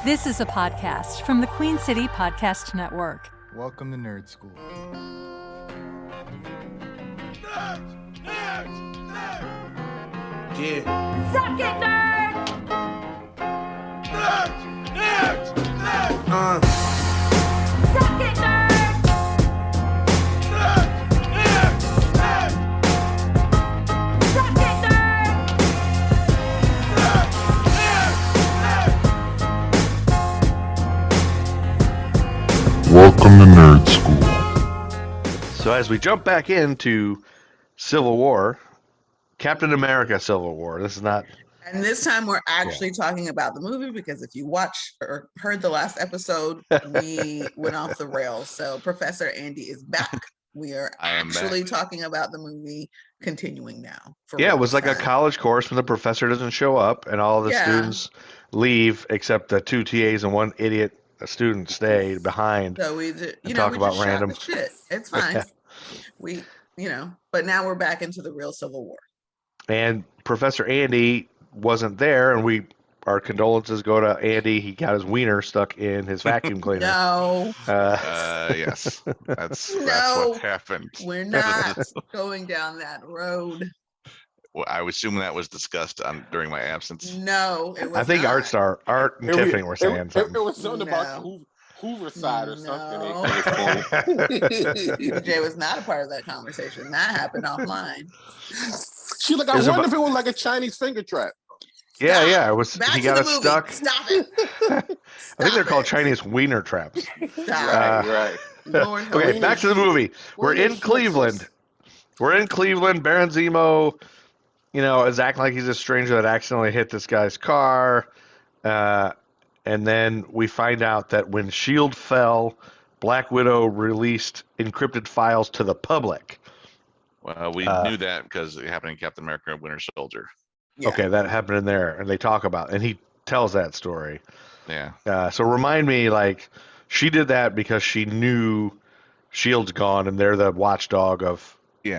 This is a podcast from the Queen City Podcast Network. Welcome to Nerd Skool. Nerds! Nerds! Nerds! Yeah. Suck it, nerd! Nerds! Nerds! Nerds! Suck it, nerd! Nerds! Nerds! Nerds! Suck it, nerd! Welcome to Nerd Skool. So as we jump back into Civil War, Captain America Civil War, this is not... And this time we're actually talking about the movie because if you watched or heard the last episode, we went off the rails. So Professor Andy is back. We are actually talking about the movie continuing now. It was like a college course when the professor doesn't show up and all the students leave except the two TAs and one idiot student stay behind. So we talk about random shit. It's fine. Yeah. But now we're back into the real Civil War. And Professor Andy wasn't there, and our condolences go to Andy. He got his wiener stuck in his vacuum cleaner. No. Yes, that's what happened. We're not going down that road. Well, I would assume that was discussed during my absence. No, it was I think not. Artstar, Art and Tiffany were saying something. It was something about Hoover side or something. TBJ was not a part of that conversation. That happened offline. She like, I wonder if it was like a Chinese finger trap. Yeah, it was. Back he to got the us movie. stuck. Stop it. I think they're called Chinese wiener traps. Right. Lord help Okay, me. back to the movie. We're in Cleveland. We're in Cleveland. Baron Zemo, is acting like he's a stranger that accidentally hit this guy's car. And then we find out that when S.H.I.E.L.D. fell, Black Widow released encrypted files to the public. Well, we knew that because it happened in Captain America and Winter Soldier. Yeah. Okay, that happened in there, and they talk about it, and he tells that story. Yeah. So remind me, she did that because she knew S.H.I.E.L.D.'s gone, and they're the watchdog of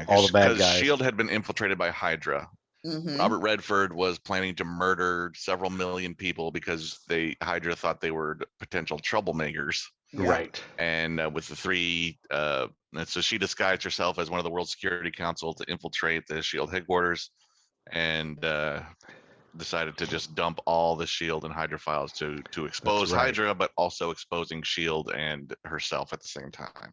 all the bad guys. S.H.I.E.L.D. had been infiltrated by Hydra. Mhm. Robert Redford was planning to murder several million people because Hydra thought they were potential troublemakers. Yeah. Right. And with the three, so she disguised herself as one of the World Security Council to infiltrate the S.H.I.E.L.D. headquarters, and decided to just dump all the S.H.I.E.L.D. and Hydra files to expose Hydra, but also exposing S.H.I.E.L.D. and herself at the same time.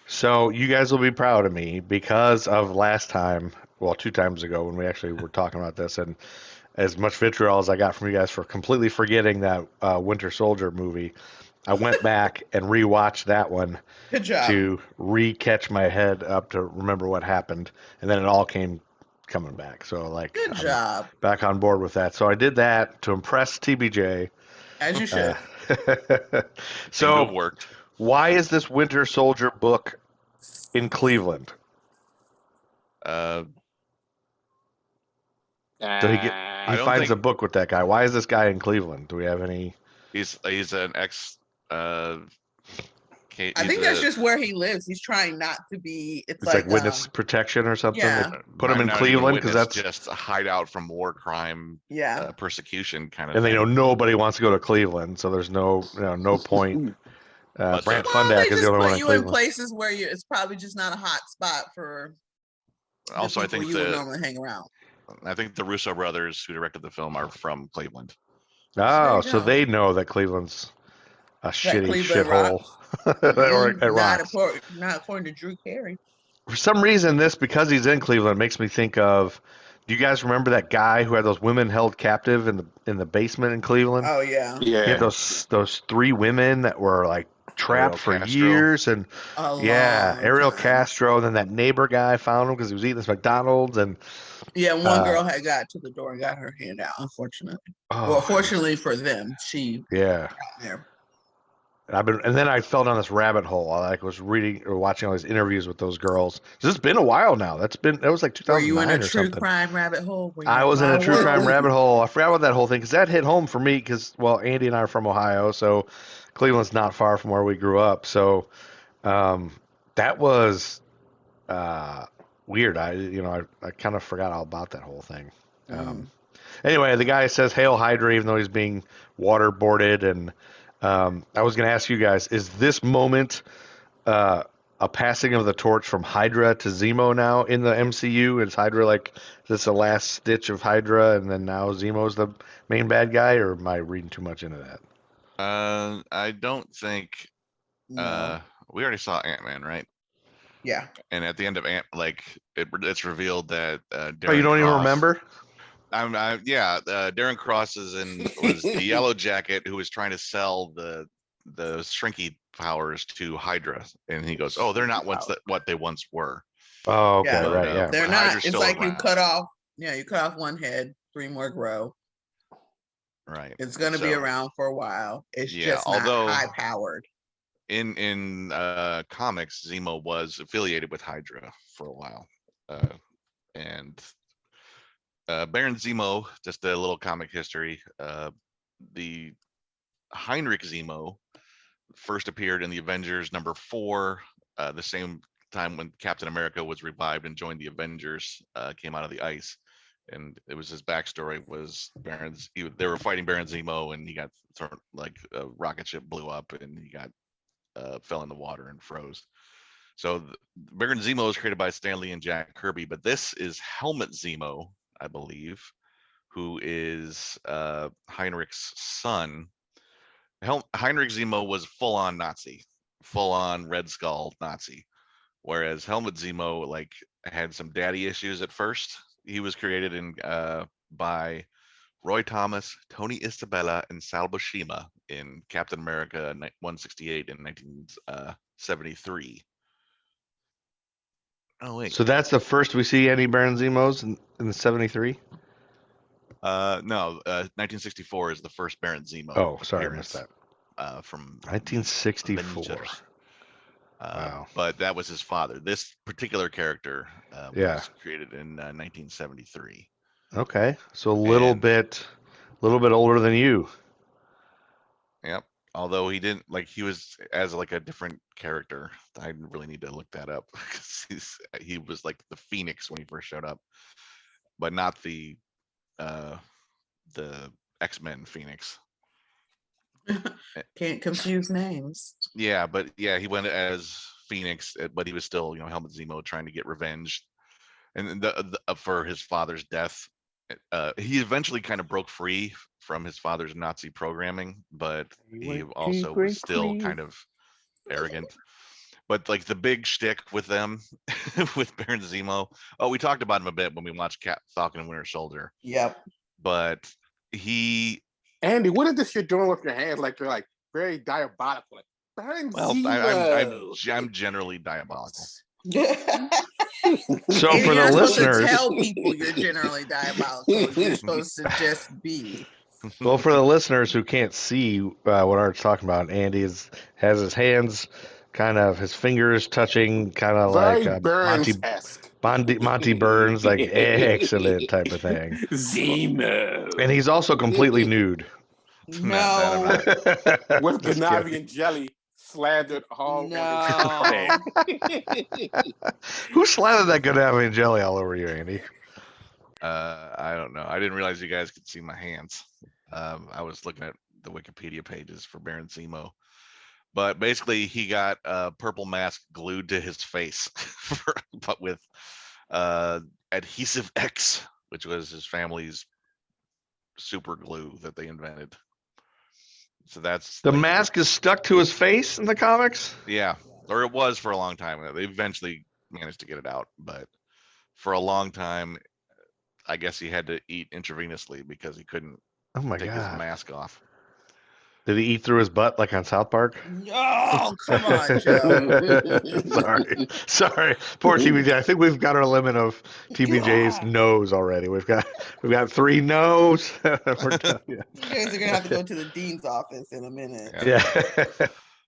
So you guys will be proud of me because of last time, 2 times ago when we actually were talking about this, and as much vitriol as I got from you guys for completely forgetting that Winter Soldier movie, I went back and rewatched that one. Good job. To re-catch my head up to remember what happened, and then it all came coming back. So Good job. back on board with that. So I did that to impress TBJ. As you should. So it worked. Why is this Winter Soldier book in Cleveland? Uh, So he finds a book with that guy. Why is this guy in Cleveland? Do we have any? He's an ex. I think that's just where he lives. He's trying not to be. It's like witness protection or something. Yeah. They put him in Cleveland because that's just a hideout from war crime. Yeah. Persecution kind of. And they thing. know nobody wants to go to Cleveland, so there's no point. Brant Well, Fundak they is just the only one put in you in Cleveland. places where it's probably just not a hot spot for. Also, I people think you would normally hang around. I think the Russo brothers who directed the film are from Cleveland. Oh, There you so go. they know that Cleveland's a shitty Cleveland shithole. Or it Not rocks. according to Drew Carey. For some reason, because he's in Cleveland, makes me think of. Do you guys remember that guy who had those women held captive in the basement in Cleveland? Oh yeah. He had those 3 women that were trapped for years, and Ariel time. Castro. And then that neighbor guy found him because he was eating this McDonald's, and Yeah, one girl had got to the door and got her hand out. Unfortunately, well, fortunately for them, she got there. And then I fell down this rabbit hole. I was reading or watching all these interviews with those girls. It's been a while now. That was like 2009 Were you in a or true something. crime rabbit hole? I was in a true crime rabbit hole. I forgot about that whole thing because that hit home for me because, Andy and I are from Ohio, so Cleveland's not far from where we grew up. So that was weird. I kind of forgot all about that whole thing. Anyway, the guy says "Hail Hydra," even though he's being waterboarded. And I was going to ask you guys: is this moment a passing of the torch from Hydra to Zemo now in the MCU? Is Hydra like this the last stitch of Hydra, and then now Zemo's the main bad guy, or am I reading too much into that? I don't think. No. We already saw Ant-Man, right? Yeah. And at the end of it's revealed that Darren Oh, you don't even Cross- remember? Darren Cross was the Yellow Jacket who was trying to sell the shrinky powers to Hydra, and he goes, "Oh, they're not what they once were." Oh, okay, Yeah. right, yeah. They're Hydra's not. It's still like you around. cut off. Yeah, you cut off one head, 3 more grow. Right. It's going to be around for a while. It's just not high powered. In comics, Zemo was affiliated with Hydra for a while, and Baron Zemo. Just a little comic history. The Heinrich Zemo first appeared in the Avengers #4, the same time when Captain America was revived and joined the Avengers, came out of the ice. And it was his backstory was they were fighting Baron Zemo, and he got thrown, like a rocket ship blew up, and he got fell in the water and froze. So Baron Zemo was created by Stan Lee and Jack Kirby, but this is Helmut Zemo, I believe, who is Heinrich's son. Heinrich Zemo was full-on Nazi, full-on Red Skull Nazi, whereas Helmut Zemo like had some daddy issues at first. He was created by Roy Thomas, Tony Isabella, and Sal Buscema in Captain America 168 in 1973. Oh wait. So that's the first we see any Baron Zemos in the 73? No, 1964 is the first Baron Zemo. Oh, sorry, I missed that. From 1964. Avengers. Wow. But that was his father. This particular character was created in 1973. Okay, so a little bit older than you. Yep. Although he didn't he was as like a different character. I really need to look that up because he was like the Phoenix when he first showed up, but not the X-Men Phoenix. Can't confuse names. Yeah, but yeah, he went as Phoenix, but he was still, Helmut Zemo trying to get revenge, and for his father's death. He eventually kind of broke free from his father's Nazi programming, but he also was still kind of arrogant. But like the big shtick with them, with Baron Zemo, we talked about him a bit when we watched Falcon and Winter Soldier. Yep. But Andy, what is this you're doing with your hands? Like you're like very diabolical. Like, Baron Zemo. I'm generally diabolical. So for the listeners, tell people you're generally diabolical. You're supposed to just be. Well, for the listeners who can't see what Art's talking about, Andy has his hands, kind of his fingers touching, kind of very like Monty Burns, like excellent type of thing. Zemo, and he's also completely nude. No, with Ganavian jelly slathered all on his Who slathered that Ganavian jelly all over you, Andy? I don't know. I didn't realize you guys could see my hands. I was looking at the Wikipedia pages for Baron Zemo, but basically he got a purple mask glued to his face, but with adhesive X, which was his family's super glue that they invented. So that's the mask is stuck to his face in the comics. Yeah, or it was for a long time. They eventually managed to get it out, but for a long time, I guess he had to eat intravenously because he couldn't take his mask off. Did he eat through his butt like on South Park? Oh, come on, Joe. Sorry. Poor TBJ. I think we've got our limit of TBJ's no's already. We've got 3 no's. We're done. You guys are gonna have to go to the dean's office in a minute. Yeah.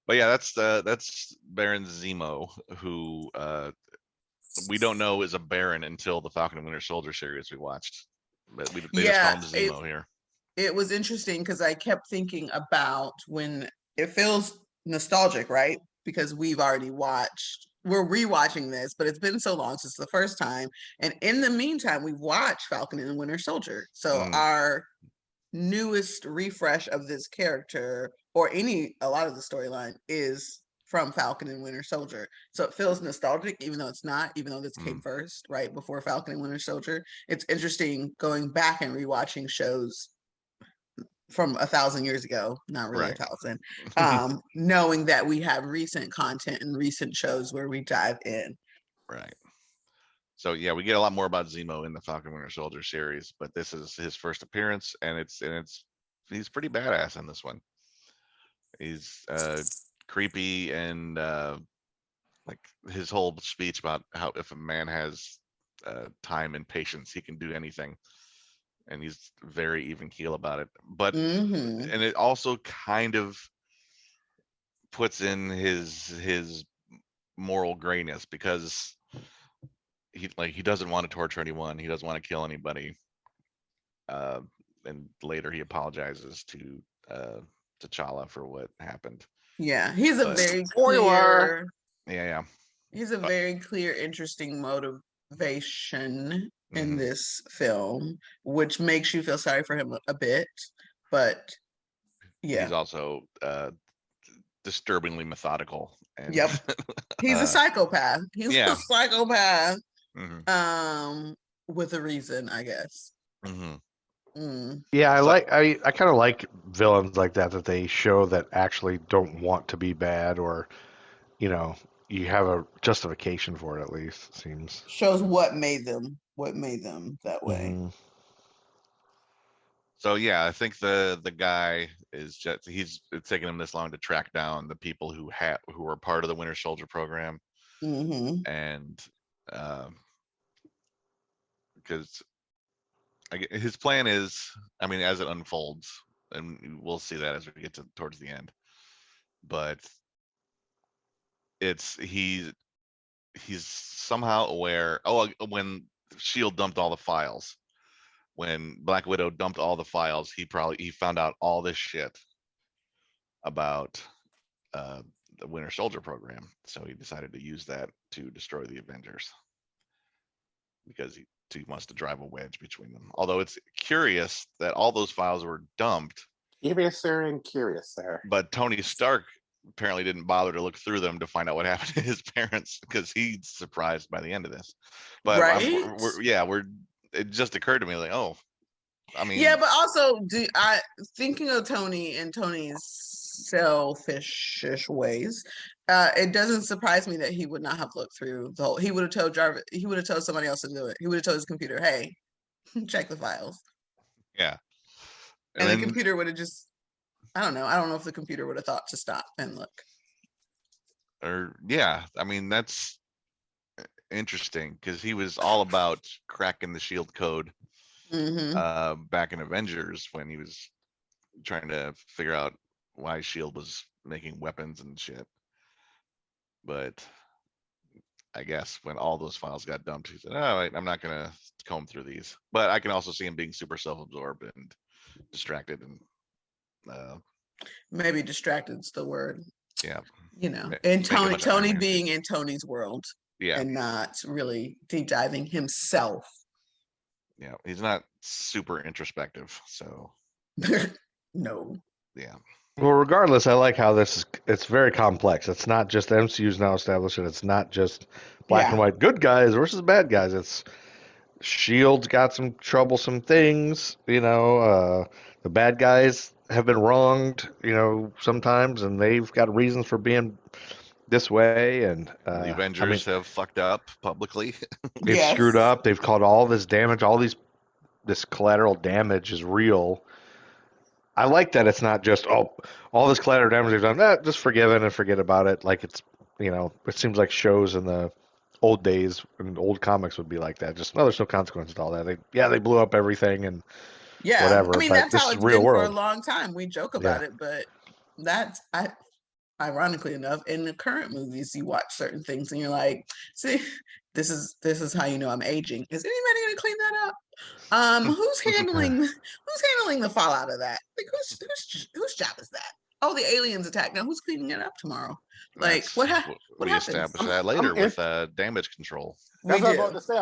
But yeah, that's Baron Zemo, who we don't know is a Baron until the Falcon and Winter Soldier series we watched. But they just call him Zemo here. It was interesting because I kept thinking about when it feels nostalgic, right? Because we've already watched we're rewatching this, but it's been so long since the first time. And in the meantime, we've watched Falcon and the Winter Soldier. So our newest refresh of this character, or a lot of the storyline, is from Falcon and Winter Soldier. So it feels nostalgic, even though it's not, even though this came first, right before Falcon and Winter Soldier. It's interesting going back and rewatching shows from 1,000 years ago, not really 1,000, knowing that we have recent content and recent shows where we dive in. Right. So yeah, we get a lot more about Zemo in the Falcon Winter Soldier series, but this is his first appearance, and he's pretty badass in this one. He's creepy, and like his whole speech about how if a man has time and patience, he can do anything. And he's very even keel about it, but and it also kind of puts in his moral grayness, because he doesn't want to torture anyone, he doesn't want to kill anybody, and later he apologizes to T'Challa for what happened. Yeah, he's a very clear. He's a very clear, interesting motivation in this film, which makes you feel sorry for him a bit, but yeah, he's also disturbingly methodical. And he's a psychopath. He's a psychopath, with a reason, I guess. Yeah, I kind of like villains like that they show that actually don't want to be bad, or you have a justification for it, at least, it seems. Shows what made them that way. So yeah, I think the guy is just it's taken him this long to track down the people who were part of the Winter Soldier program, and because his plan is, I mean, as it unfolds, and we'll see that as we get towards the end, but he's somehow aware. When SHIELD dumped all the files, when Black Widow dumped all the files, he found out all this shit about the Winter Soldier program. So he decided to use that to destroy the Avengers, because he wants to drive a wedge between them. Although it's curious that all those files were dumped. Curious, sir. But Tony Stark apparently didn't bother to look through them to find out what happened to his parents, because he's surprised by the end of this. But it just occurred to me, like, I mean, but also thinking of Tony and Tony's selfish ways, it doesn't surprise me that he would not have looked through the whole. He would have told Jarvis. He would have told somebody else to do it. He would have told his computer, "Hey, check the files." Yeah, and the computer would have just. I don't know if the computer would have thought to stop and look. Or I mean, that's interesting, because he was all about cracking the SHIELD code back in Avengers, when he was trying to figure out why SHIELD was making weapons and shit. But I guess when all those files got dumped, he said, I'm not gonna comb through these. But I can also see him being super self-absorbed and distracted, and maybe distracted's the word. Yeah, and Tony being in Tony's world, yeah, and not really deep diving himself. Yeah, he's not super introspective, so no. Yeah. Well, regardless, I like how it's very complex. It's not just the MCU's now established, and it's not just black and white good guys versus bad guys. It's SHIELD's got some troublesome things, the bad guys have been wronged, sometimes, and they've got reasons for being this way, and the Avengers have fucked up publicly. They've screwed up. They've caused all this damage. This collateral damage is real. I like that it's not just all this collateral damage they've done. Just forgive it and forget about it. Like it's it seems like shows in the old days and old comics would be like that. Just there's no consequence to all that. They blew up everything and whatever. I mean, that's how it's been for a long time. We joke about it, but that's ironically enough, in the current movies, you watch certain things and you're like, see, this is how you know I'm aging. Is anybody gonna clean that up? Who's handling the fallout of that? Like whose job is that? oh, the aliens attack. Now who's cleaning it up tomorrow? Like, what happens? We establish that later with damage control. That's what I'm about to say.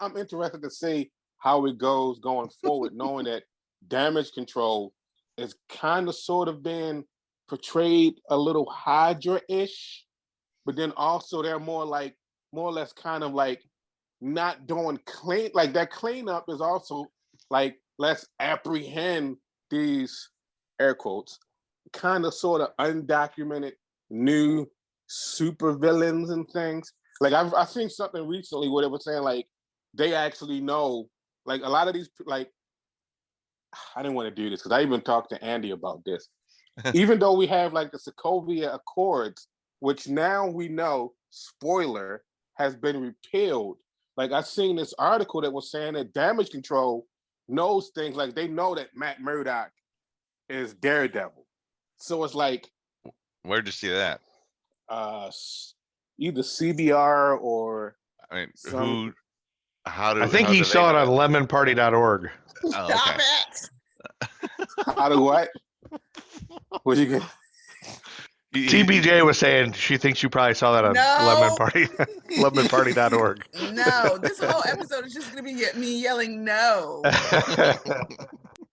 I'm interested to see how it goes going forward, knowing that damage control is kind of sort of being portrayed a little Hydra-ish, but then also they're more or less kind of like not doing clean. Like that cleanup is also like, let's apprehend these air quotes kind of sort of undocumented new supervillains and things. Like I've seen something recently where they were saying like they actually know, like a lot of these, like I didn't want to do this because I even talked to Andy about this. Even though we have like the Sokovia Accords, which now we know, spoiler, has been repealed. Like I've seen this article that was saying that damage control knows things, like they know that Matt Murdock is Daredevil. So it's like, where'd you see that? Either CBR or I some... I think he saw it on lemonparty.org. Oh, Stop okay. it! How do what? What you get? TBJ was saying she thinks you probably saw that on lemonparty.org. No, this whole episode is just gonna be me yelling no.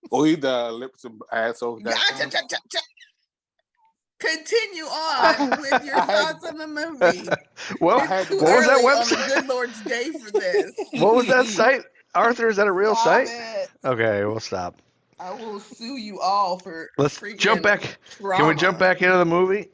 Or either lips and assholes. Continue on with your thoughts on the movie. Well, It's too what was that early on website? the good Lord's day for this. What was that site? Arthur, is that a real Stop site? it. Okay, we'll stop. I will sue you all for Let's jump back. Trauma. Can we jump back into the movie?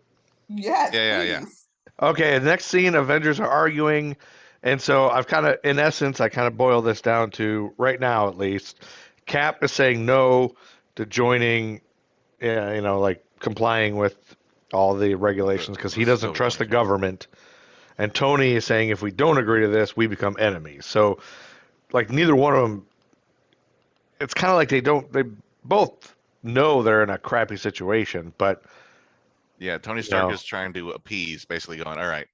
Yes. Yeah. Please. Okay, the next scene, Avengers are arguing. And so I've kind of, in essence, I kind of boil this down to, right now at least, Cap is saying no to joining, like complying with all the regulations because he doesn't trust the government. And Tony is saying if we don't agree to this, we become enemies. So, like, neither one of them, it's kind of like they both know they're in a crappy situation, but yeah, Tony Stark is trying to appease, basically going, all right,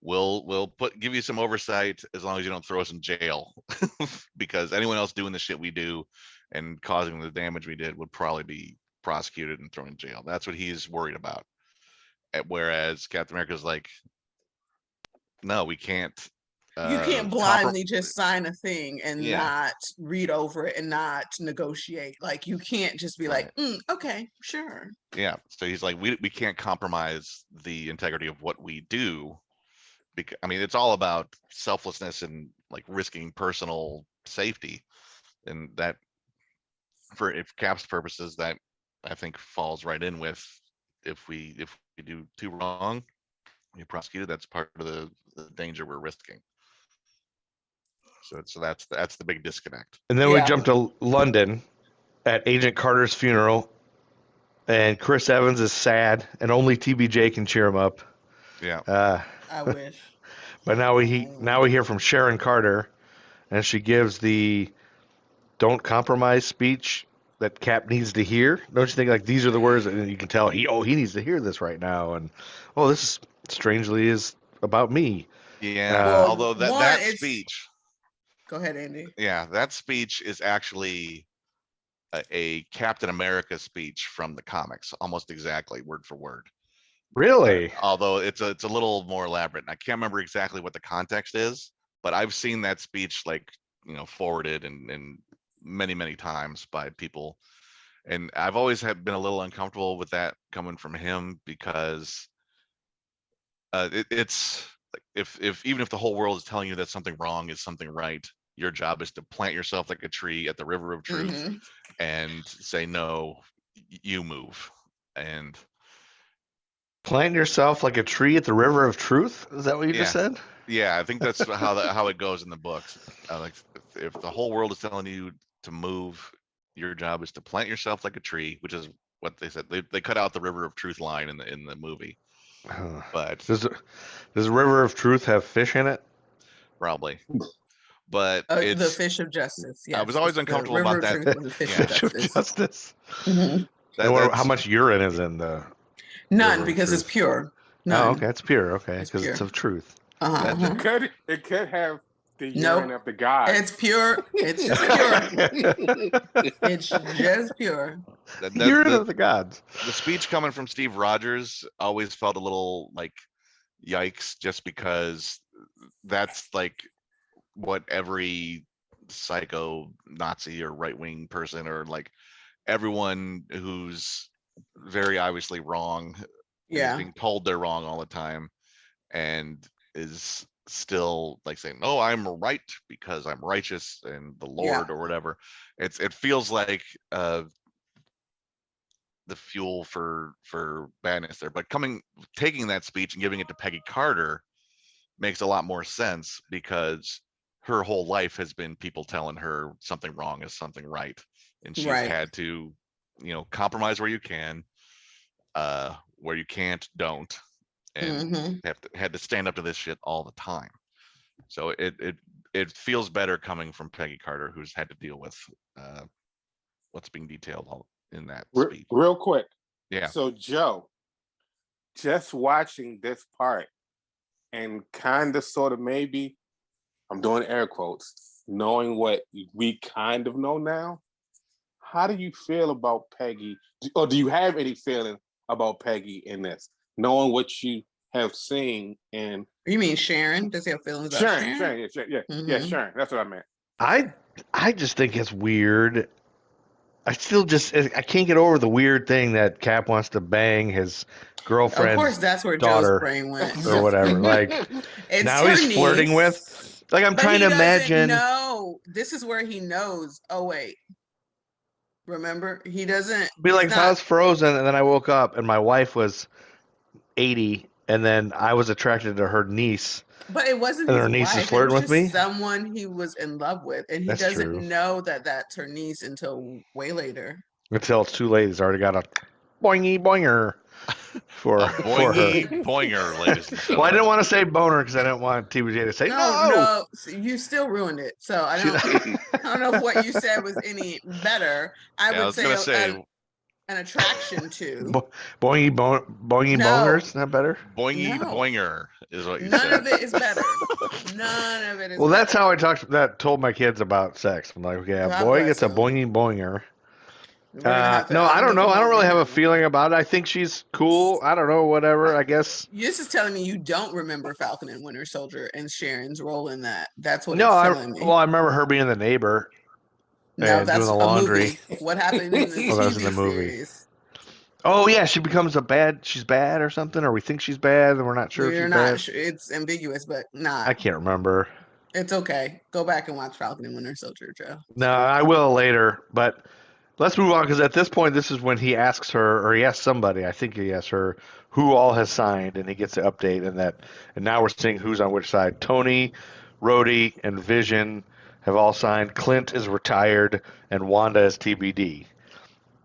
we'll give you some oversight as long as you don't throw us in jail, because anyone else doing the shit we do and causing the damage we did would probably be prosecuted and thrown in jail. That's what he's worried about. Whereas Captain America's like, no, we can't. You can't blindly just sign a thing and not read over it and not negotiate. Like you can't just be like, okay, sure. Yeah. So he's like, we can't compromise the integrity of what we do. Because I mean, it's all about selflessness and like risking personal safety, and that for Cap's purposes, that I think falls right in with if we do too wrong, we prosecuted. That's part of the danger we're risking. So that's the big disconnect. And then we jump to London at Agent Carter's funeral, and Chris Evans is sad, and only TBJ can cheer him up. Yeah. I wish. But now we hear from Sharon Carter, and she gives the "Don't compromise" speech that Cap needs to hear. Don't you think, like, these are the words, and you can tell he needs to hear this right now, and this is strangely is about me. Yeah. Although that speech. Go ahead, Andy. Yeah, that speech is actually a Captain America speech from the comics, almost exactly word for word. Really? Although it's a little more elaborate. And I can't remember exactly what the context is, but I've seen that speech forwarded and many, many times by people. And I've always been a little uncomfortable with that coming from him because it's like if even if the whole world is telling you that something wrong is something right, your job is to plant yourself like a tree at the river of truth and say, no, you move. And plant yourself like a tree at the river of truth? Is that what you just said? Yeah, I think that's how it goes in the books. Like if the whole world is telling you to move, your job is to plant yourself like a tree, which is what they said. They cut out the river of truth line in the movie. But does the river of truth have fish in it? Probably. But it's the fish of justice. Yes. I was always uncomfortable about that. The fish of justice. How much urine is in the? None, because it's pure. None. Oh, okay, it's pure. Okay, because it's of truth. It could have The urine of the gods. It's pure. It's just pure. It's just pure. Urine of the gods. The speech coming from Steve Rogers always felt a little like yikes, just because that's like what every psycho Nazi or right-wing person, or like everyone who's very obviously wrong, is being told they're wrong all the time, and is still like saying, "No, I'm right because I'm righteous and the Lord," or whatever. It feels like the fuel for badness there. But taking that speech and giving it to Peggy Carter makes a lot more sense, because her whole life has been people telling her something wrong is something right, and she's had to, compromise where you can, where you can't, don't, and had to stand up to this shit all the time. So it feels better coming from Peggy Carter, who's had to deal with what's being detailed in that speech. Real quick. Yeah. So Joe, just watching this part and kind of sort of maybe, I'm doing air quotes, knowing what we kind of know now, how do you feel about Peggy? Or do you have any feeling about Peggy in this, knowing what you have seen? And you mean Sharon? Does he have feelings about Sharon? Sharon, yeah, Sharon. That's what I meant. I just think it's weird. I can't get over the weird thing that Cap wants to bang his girlfriend's Of course, that's where daughter, Joe's brain went. or whatever. Like, now he's flirting with. Like, I'm trying to imagine. No, this is where he knows. Oh wait, remember, he doesn't. Be like, if I was frozen and then I woke up and my wife was 80, and then I was attracted to her niece. But it wasn't and his her niece wife. is flirting with me. Someone he was in love with, and he doesn't know that that's her niece until way later. Until it's too late. He's already got a boingy boinger for boingy her. Boinger, ladies and gentlemen. Well, I didn't want to say boner because I didn't want TBJ to say no. No, you still ruined it. So I don't know if what you said was any better. I would say an attraction to boingy boners, not better. Boingy boinger is what you said. said. None of it is better. None of it is. Well, that's how I told my kids about sex. I'm like, okay, a boy gets a boingy boinger. No, I don't know. I don't really have a feeling about it. I think she's cool. I don't know, whatever, I guess. You're just telling me you don't remember Falcon and Winter Soldier and Sharon's role in that. That's what it's telling me. Well, I remember her being the neighbor. No, that's doing the laundry. A movie. What happened in the TV series? Oh yeah, she becomes she's bad or something, or we think she's bad and we're not sure if she's bad. It's ambiguous, but not. I can't remember. It's okay. Go back and watch Falcon and Winter Soldier, Joe. No, I will later, but let's move on, because at this point, this is when he asks her, or he asks somebody, I think he asks her, who all has signed, and he gets the update, and now we're seeing who's on which side. Tony, Rhodey, and Vision have all signed. Clint is retired, and Wanda is TBD.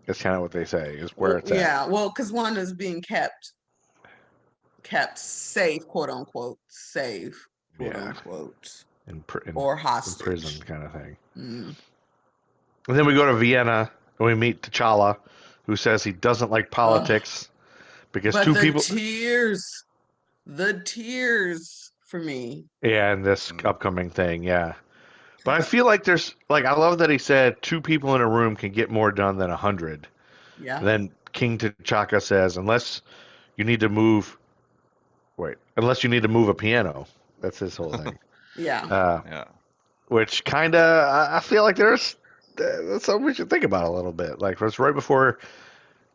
That's kind of what they say, is where it's at. Yeah, well, because Wanda's being kept safe, quote unquote, safe, quote unquote, or hostage. In prison kind of thing. Mm. And then we go to Vienna, and we meet T'Challa, who says he doesn't like politics because two people. The tears for me. Yeah, in this upcoming thing, yeah. But I feel like I love that he said 2 people in a room can get more done than 100. Yeah. And then King T'Chaka says, unless you need to move a piano. That's his whole thing. Yeah. Which kind of, I feel like that's something we should think about a little bit. Like, it's right before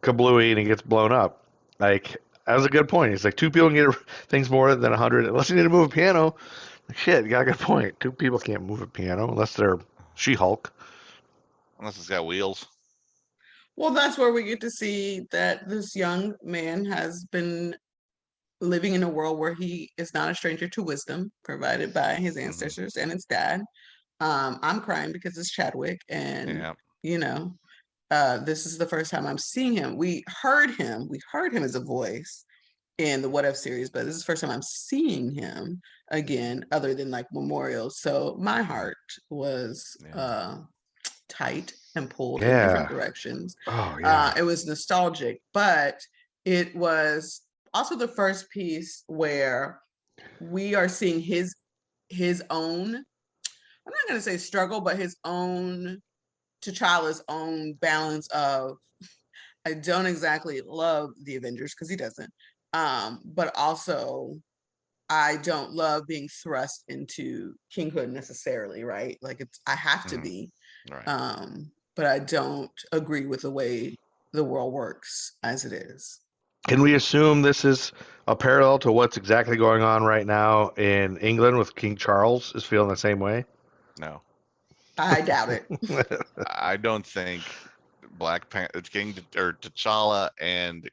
Kablooey and he gets blown up. Like, that was a good point. He's like, 2 people can get things more than 100, unless you need to move a piano. Like, shit, you got a good point. 2 people can't move a piano unless they're She-Hulk. Unless it's got wheels. Well, that's where we get to see that this young man has been living in a world where he is not a stranger to wisdom provided by his ancestors and his dad. I'm crying because it's Chadwick, and this is the first time I'm seeing him. We heard him as a voice in the What If series, but this is the first time I'm seeing him again, other than like memorials. So my heart was tight and pulled in different directions. Oh yeah. It was nostalgic, but it was also the first piece where we are seeing his own I'm not going to say struggle, but T'Challa's own balance of, I don't exactly love the Avengers because he doesn't, but also I don't love being thrust into kinghood necessarily, right? Like I have to be, Right. but I don't agree with the way the world works as it is. Can we assume this is a parallel to what's exactly going on right now in England with King Charles is feeling the same way? No, I doubt it. I don't think Black Panther, King or T'Challa and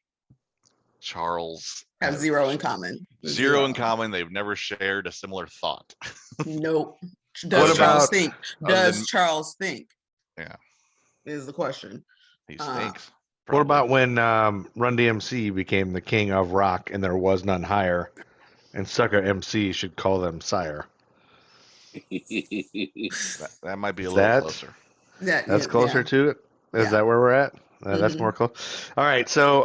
Charles Have zero in common. Zero in common. They've never shared a similar thought. Nope. What Does Charles about- think? Does Charles think? Yeah. Is the question. He stinks. What about when Run DMC became the king of rock and there was none higher, and Sucker MC should call them sire? That might be a little closer. That's closer to it? Is that where we're at? That's more close. All right, so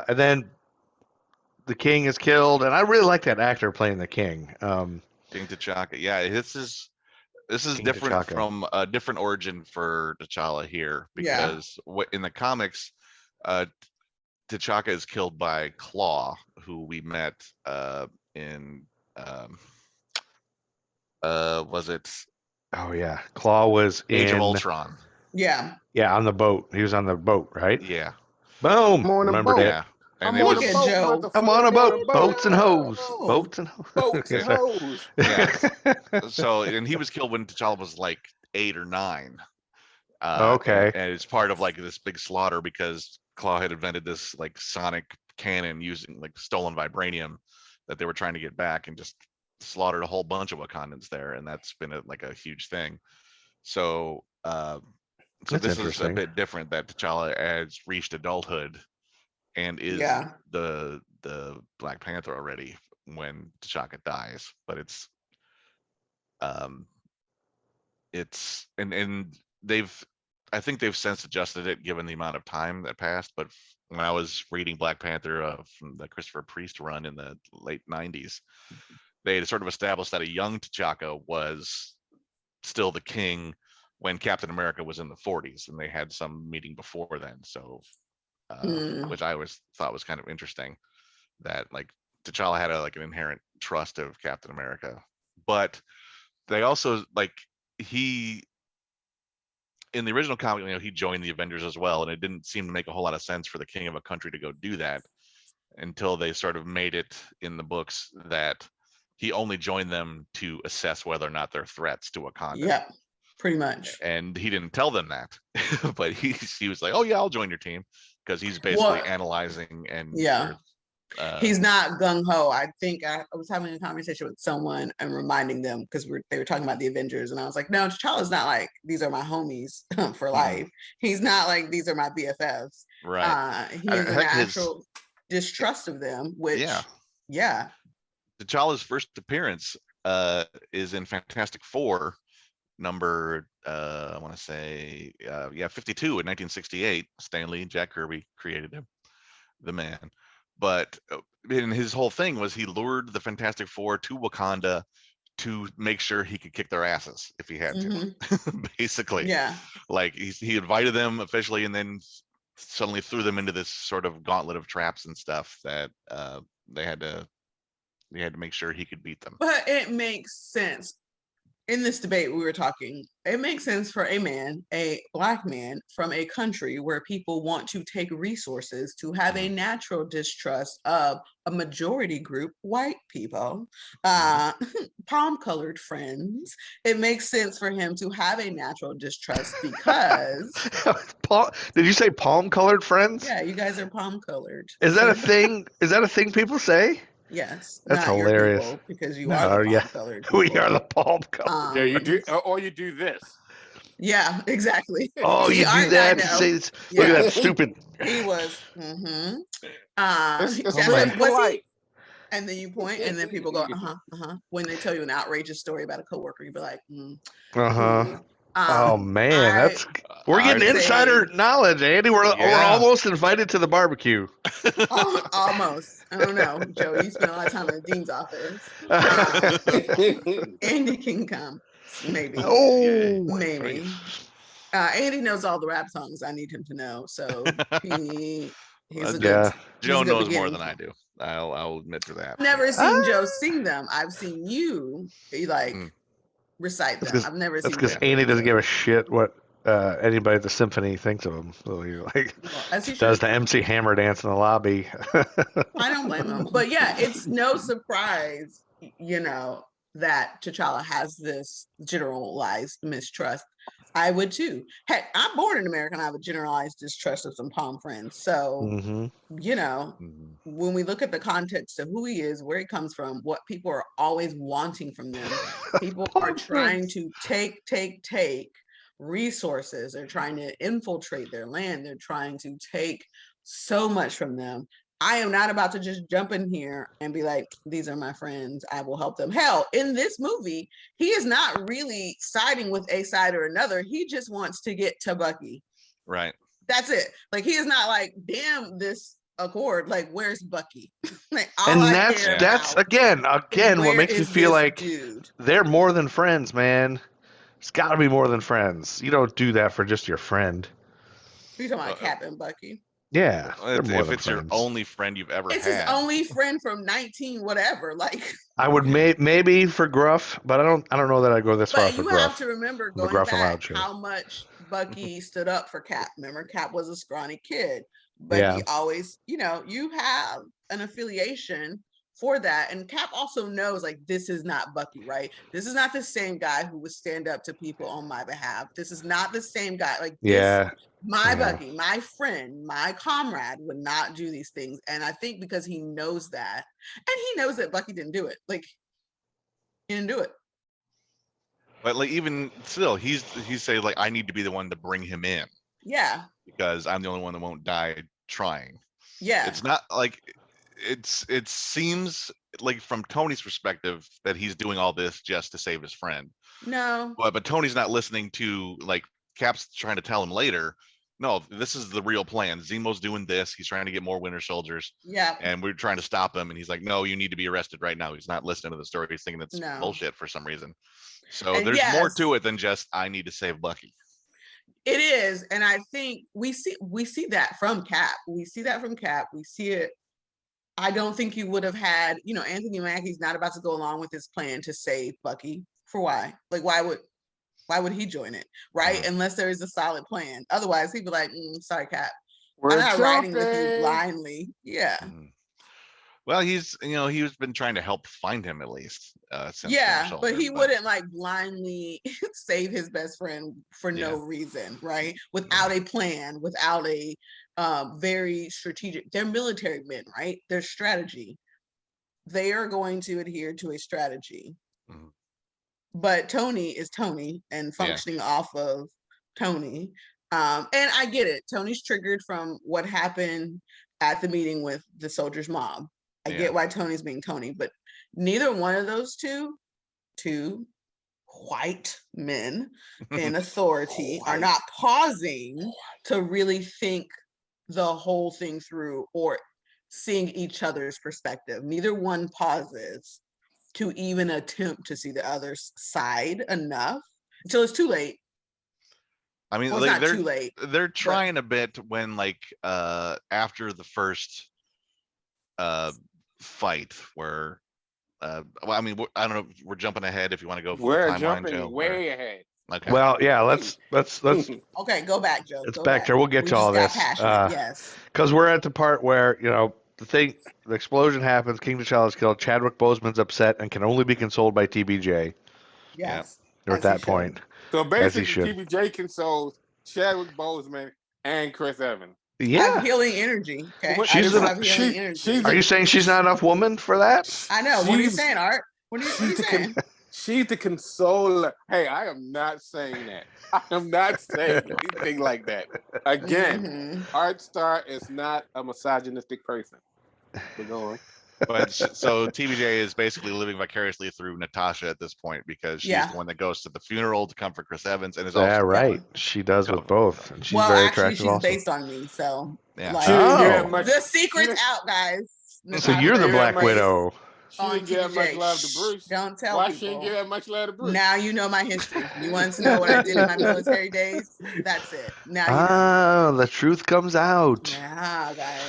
and then the king is killed, and I really like that actor playing the king. King T'Chaka. Yeah, this is King different T'Chaka. from a different origin for T'Challa here, because in the comics, T'Chaka is killed by Claw, who we met in was it Oh yeah, Claw was Age in of Ultron? Yeah. Yeah, on the boat. He was on the boat, right? Yeah. Boom. I'm on a Remembered boat. it. Yeah. And I'm it on was a boat, Joe. motherfucker. I'm on a boat. Boats and hoes. Oh. Boats and hoes. Boats and Sorry. hoes. Yeah. So, and he was killed when T'Challa was like 8 or 9. Okay. And it's part of like this big slaughter because Claw had invented this like sonic cannon using like stolen vibranium that they were trying to get back, and just slaughtered a whole bunch of Wakandans there, and that's been like a huge thing. So, so That's this is a interesting. bit different, that T'Challa has reached adulthood and is the Black Panther already when T'Chaka dies, but it's and I think they've since adjusted it given the amount of time that passed. But when I was reading Black Panther from the Christopher Priest run in the late 90s, they had sort of established that a young T'Chaka was still the king when Captain America was in the 40s, and they had some meeting before then. So, which I always thought was kind of interesting, that like T'Challa had an inherent trust of Captain America, but they also he in the original comic, he joined the Avengers as well, and it didn't seem to make a whole lot of sense for the king of a country to go do that until they sort of made it in the books that he only joined them to assess whether or not they're threats to Wakanda. Yeah, pretty much. And he didn't tell them that, but he was like, "Oh yeah, I'll join your team," because he's basically analyzing and he's not gung ho. I think I was having a conversation with someone and reminding them, because they were talking about the Avengers, and I was like, no, T'Challa's not like, these are my homies for life. He's not like, these are my BFFs. Right. He has an actual distrust of them, which T'Challa's first appearance is in Fantastic Four number I want to say 52 in 1968. Stan Lee, Jack Kirby created him, the man. But in his whole thing was he lured the Fantastic Four to Wakanda to make sure he could kick their asses if he had to. Basically, like he invited them officially, and then suddenly threw them into this sort of gauntlet of traps and stuff that they had to make sure he could beat them. But it makes sense. In this debate we were talking, it makes sense for a Black man from a country where people want to take resources to have a natural distrust of a majority group, white people, palm-colored friends. It makes sense for him to have a natural distrust because Did you say palm-colored friends? Yeah, you guys are palm-colored. Is that a thing? Is that a thing people say? Yes, that's not hilarious. Your people, because you are the palm-colored. We are the palm-colored. Yeah, you do, or you do this. Yeah, exactly. Oh, you do that to say this. Look at that stupid. He was. Polite. And then you point, and then people go, When they tell you an outrageous story about a coworker, you be like, oh man, we're getting insider knowledge, Andy. We're almost invited to the barbecue. Almost. I don't know, Joe. You spend a lot of time in the dean's office. Andy can come. Maybe. Oh, Maybe. Andy knows all the rap songs I need him to know, so he's a good. Joe he's a good knows more beginning. than I do. I'll admit to that. I've never seen Joe sing them. I've seen you like recite them. I've never seen. That's because Andy doesn't give a shit what anybody at the symphony thinks of him. So he does the MC Hammer dance in the lobby. I don't blame him, but yeah, it's no surprise, that T'Challa has this generalized mistrust. I would too. Heck, I'm born in America and I have a generalized distrust of some palm friends. So, when we look at the context of who he is, where he comes from, what people are always wanting from them, people are trying to take resources. They're trying to infiltrate their land. They're trying to take so much from them. I am not about to just jump in here and be like, these are my friends, I will help them. Hell, in this movie, he is not really siding with a side or another. He just wants to get to Bucky. Right. That's it. Like, he is not like, damn this Accord, like, where's Bucky? And that's again what makes me feel like they're more than friends, man. It's got to be more than friends. You don't do that for just your friend. You're talking about Cap and Bucky? Yeah, if it's your only friend you've ever it's had. It's his only friend from 19 whatever. Like, I would maybe for Gruff, but I don't know that I go this far for Gruff. But you have to remember going back how much Bucky stood up for Cap. Remember, Cap was a scrawny kid, but he always, you have an affiliation for that. And Cap also knows, like, this is not Bucky, right? This is not the same guy who would stand up to people on my behalf. This is not the same guy. Like, Bucky, my friend, my comrade would not do these things. And I think because he knows that, and he knows that Bucky didn't do it. Like, he didn't do it. But like, even still, he's saying, like, I need to be the one to bring him in. Yeah. Because I'm the only one that won't die trying. Yeah. It's not like it seems like from Tony's perspective that he's doing all this just to save his friend. No. But Tony's not listening to, like, Cap's trying to tell him later, no, this is the real plan. Zemo's doing this. He's trying to get more Winter Soldiers. Yeah. And we're trying to stop him. And he's like, no, you need to be arrested right now. He's not listening to the story. He's thinking that's bullshit for some reason. So there's more to it than just, I need to save Bucky. It is. And I think we see that from Cap. We see it. I don't think you would have had, Anthony Mackie's not about to go along with his plan to save Bucky. For why? Like, why would he join it? Right? Unless there is a solid plan. Otherwise, he'd be like, sorry, Cap. I'm not riding with you blindly. Yeah. Well, he's been trying to help find him at least. Since but he wouldn't like blindly save his best friend for no reason, right? Without a plan, without a very strategic. They're military men, right? Their strategy. They are going to adhere to a strategy. Mm-hmm. But Tony is Tony and functioning off of Tony. And I get it. Tony's triggered from what happened at the meeting with the soldiers mob. I get why Tony's being Tony, but neither one of those two white men in authority are not pausing to really think the whole thing through or seeing each other's perspective. Neither one pauses to even attempt to see the other's side enough until it's too late. I mean, like, they're too late. They're trying a bit when, like, after the first fight where well, I mean, I don't know, we're jumping ahead if you want to go. We're jumping way ahead. Okay. Well, yeah, let's okay, go back, Joe. It's back there. We'll get to all this. Yes. Because we're at the part where, the explosion happens, King T'Challa is killed, Chadwick Boseman's upset and can only be consoled by TBJ. Yes. Or at that point. So basically, TBJ consoles Chadwick Boseman and Chris Evans. Yeah. Healing energy. Okay. Are you saying she's not enough woman for that? I know. What are you saying, Art? What are you saying? She's the consoler. Hey, I am not saying that. I am not saying anything like that. Again, Artstar is not a misogynistic person. We're going. But so TBJ is basically living vicariously through Natasha at this point because she's the one that goes to the funeral to comfort Chris Evans and is also right. She does with both. And she's very attractive. She's based on me, so the secret's out, guys. So you're the Black Widow. She didn't get that much love to Bruce. Don't tell Why people. she didn't get that much love to Bruce? Now you know my history. You wanted to know what I did in my military days? That's it. Now you know. The truth comes out. Yeah, guys.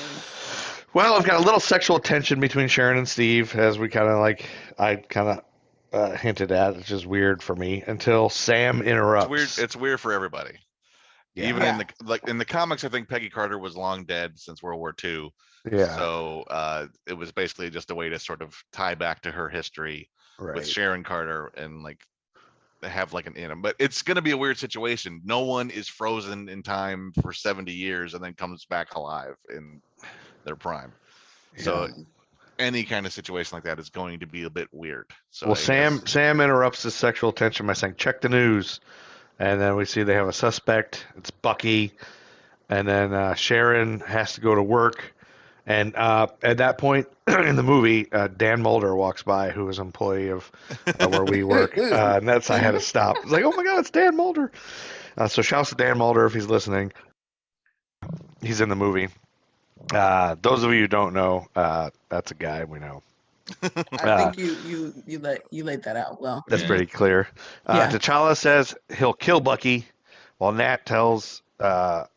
Well, I've got a little sexual tension between Sharon and Steve, as we I kind of hinted at. It's just weird for me until Sam interrupts. It's weird for everybody. Yeah. Even in the comics, I think Peggy Carter was long dead since World War II. Yeah. So it was basically just a way to sort of tie back to her history with Sharon Carter and have an but it's going to be a weird situation. No one is frozen in time for 70 years and then comes back alive in their prime. So any kind of situation like that is going to be a bit weird. So Sam interrupts the sexual tension by saying, "Check the news." And then we see they have a suspect. It's Bucky. And then Sharon has to go to work. And at that point in the movie, Dan Mulder walks by, who is an employee of where we work. And I had to stop. It's like, oh my God, it's Dan Mulder. So shouts to Dan Mulder if he's listening. He's in the movie. Those of you who don't know, that's a guy we know. I think you laid that out well. That's pretty clear. T'Challa says he'll kill Bucky, while Nat says the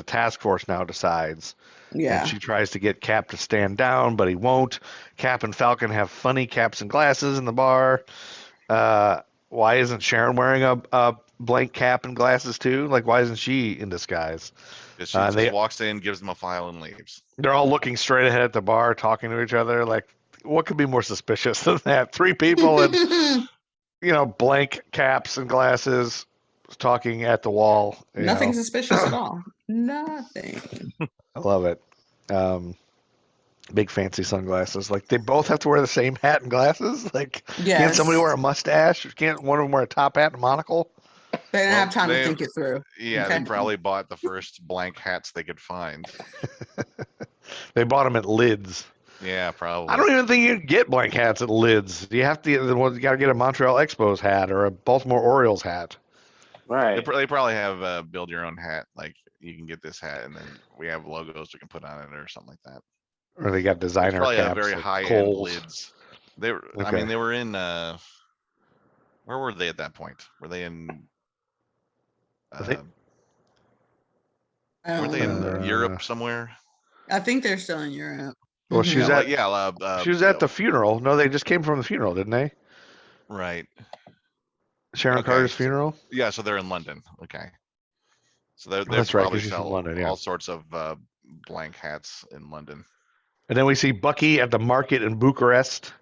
task force now decides. Yeah. And she tries to get Cap to stand down, but he won't. Cap and Falcon have funny caps and glasses in the bar. Why isn't Sharon wearing a blank cap and glasses too? Like, why isn't she in disguise? She just walks in, gives them a file, and leaves. They're all looking straight ahead at the bar, talking to each other. Like, what could be more suspicious than that? 3 people in, blank caps and glasses, talking at the wall. Nothing suspicious at all. Nothing. I love it. Big fancy sunglasses. Like, they both have to wear the same hat and glasses. Like, can't somebody wear a mustache? Can't one of them wear a top hat and a monocle? They didn't have time to think it through. Yeah, They probably bought the first blank hats they could find. They bought them at Lids. Yeah, probably. I don't even think you can get blank hats at Lids. You have to. You got to get a Montreal Expos hat or a Baltimore Orioles hat. Right. They probably have build your own hat. Like, you can get this hat, and then we have logos we can put on it or something like that. Or they got designer probably caps. Probably very like high-end Lids. They were. Okay. I mean, they were in. Where were they at that point? Were they in? Were they in Europe somewhere? I think they're still in Europe. Well, she was at she was at the funeral. No, they just came from the funeral, didn't they? Right. Sharon Carter's funeral. Yeah, so they're in London. Okay. So they that's right, probably she's sell from London, yeah. all sorts of blank hats in London. And then we see Bucky at the market in Bucharest.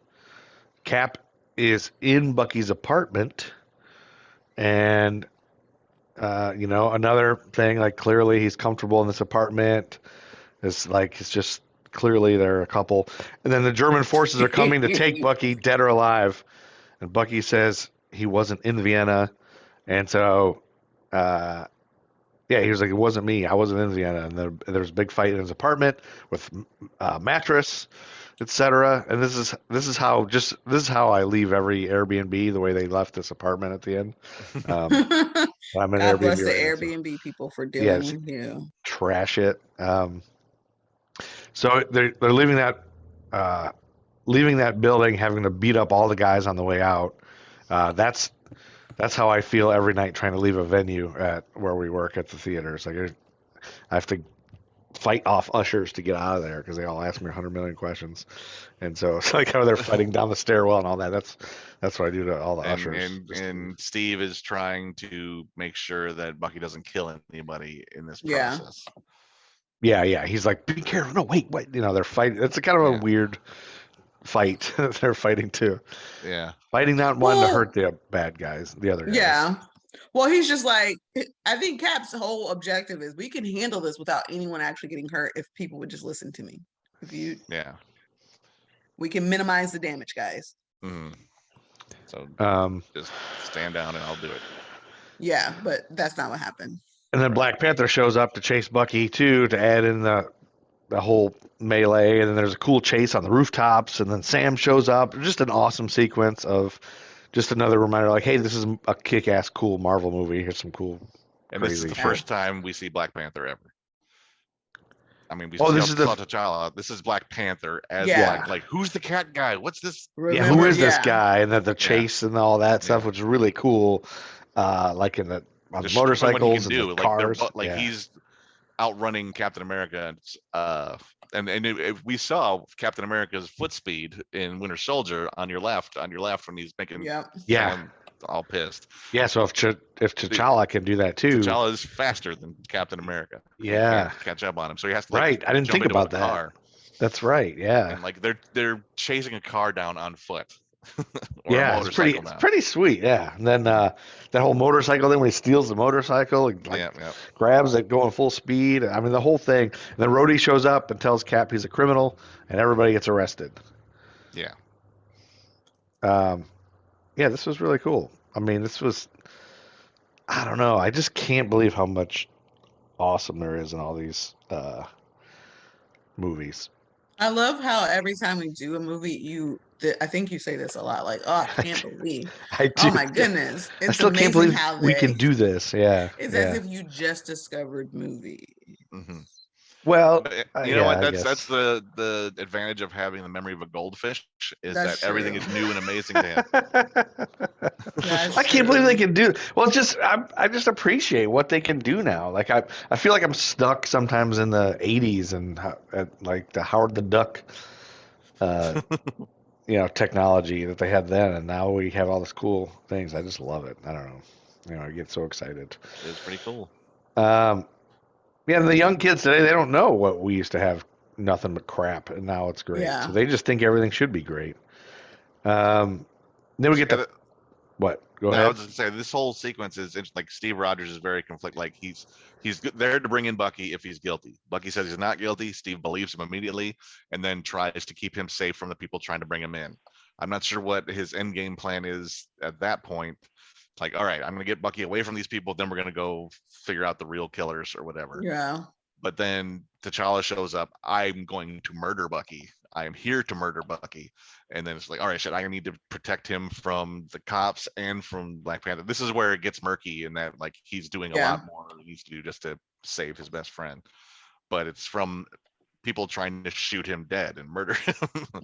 Cap is in Bucky's apartment, and another thing, like, clearly he's comfortable in this apartment. It's just clearly they're a couple. And then the German forces are coming to take Bucky, dead or alive. And Bucky says he wasn't in Vienna. And so, he was like, it wasn't me. I wasn't in Vienna. And there was a big fight in his apartment with mattress, etc. And this is how I leave every Airbnb, the way they left this apartment at the end. I'm an God Airbnb bless the right Airbnb people for dealing with you. Trash it. So they're leaving that building, having to beat up all the guys on the way out. That's how I feel every night trying to leave a venue at where we work at the theaters. Like, I have to fight off ushers to get out of there because they all ask me 100 million questions, and so it's like how they're fighting down the stairwell and all that. That's what I do to all the ushers. And Steve is trying to make sure that Bucky doesn't kill anybody in this process. Yeah. He's like, be careful. No, wait. They're fighting. It's a kind of a weird fight. They're fighting too. Yeah. Fighting, not wanting to hurt the bad guys, the other guys. Yeah. Well, he's just like, I think Cap's whole objective is we can handle this without anyone actually getting hurt if people would just listen to me. We can minimize the damage, guys. Mm-hmm. So just stand down and I'll do it. Yeah, but that's not what happened. And then Black Panther shows up to chase Bucky too, to add in the whole melee. And then there's a cool chase on the rooftops. And then Sam shows up. Just an awesome sequence of just another reminder, like, hey, this is a kick-ass, cool Marvel movie. Here's some cool, and crazy this is the first time we see Black Panther ever. I mean, we Oh, this saw is T'Challa. This is Black Panther as Yeah. like who's the cat guy? What's this? Yeah, who is this Yeah. guy? And then the chase and all that stuff, Yeah. which is really cool. Like on the Just showing motorcycles what he can and do. the cars. Like yeah. he's outrunning Captain America. And if we saw Captain America's foot speed in Winter Soldier on your left when he's making Yep. Yeah. all pissed. Yeah, so if T'Challa can do that too. T'Challa is faster than Captain America. Yeah. He can't catch up on him, so he has to Right, I didn't jump think into about a that. car. That's right. Yeah. And like they're chasing a car down on foot. Yeah, it's pretty sweet. Yeah. And then that whole motorcycle thing when he steals the motorcycle and grabs it going full speed. I mean the whole thing. And then Rhodey shows up and tells Cap he's a criminal and everybody gets arrested. Yeah. Yeah, this was really cool. I mean, I don't know. I just can't believe how much awesome there is in all these movies. I love how every time we do a movie, I think you say this a lot, like, oh, I can't believe. I do. Oh my goodness. It's I still amazing can't believe how we can do this. Yeah. It's as if you just discovered movie. Mm-hmm. Well, you know what? That's the advantage of having the memory of a goldfish is That's that everything true. is new and amazing to him. That's I can't believe true. they can do. Well, I just appreciate what they can do now. Like I feel like I'm stuck sometimes in the '80s and like the Howard the Duck, technology that they had then, and now we have all these cool things. I just love it. I don't know. I get so excited. It's pretty cool. Yeah, and the young kids today, they don't know what we used to have, nothing but crap, and now it's great. Yeah. So they just think everything should be great. Then we get to what? Go ahead. I was just gonna say this whole sequence is like Steve Rogers is very conflicted. Like he's there to bring in Bucky if he's guilty. Bucky says he's not guilty. Steve believes him immediately, and then tries to keep him safe from the people trying to bring him in. I'm not sure what his end game plan is at that point. Like, all right, I'm gonna get Bucky away from these people, then we're gonna go figure out the real killers or whatever. Yeah. But then T'Challa shows up. I'm going to murder Bucky. I am here to murder Bucky. And then it's like, all right, shit, I need to protect him from the cops and from Black Panther. This is where it gets murky in that like he's doing a lot more than he needs to do just to save his best friend. But it's from people trying to shoot him dead and murder him.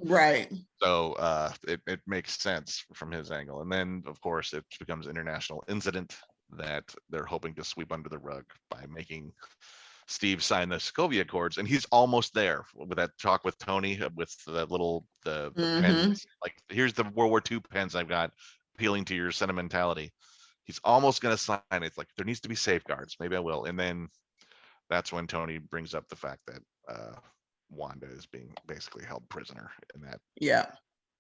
Right. So it makes sense from his angle. And then, of course, it becomes an international incident that they're hoping to sweep under the rug by making Steve sign the Sokovia Accords. And he's almost there with that talk with Tony, with the pens. Like, here's the World War II pens I've got, appealing to your sentimentality. He's almost going to sign it. It's like, there needs to be safeguards. Maybe I will. And then that's when Tony brings up the fact that Wanda is being basically held prisoner, and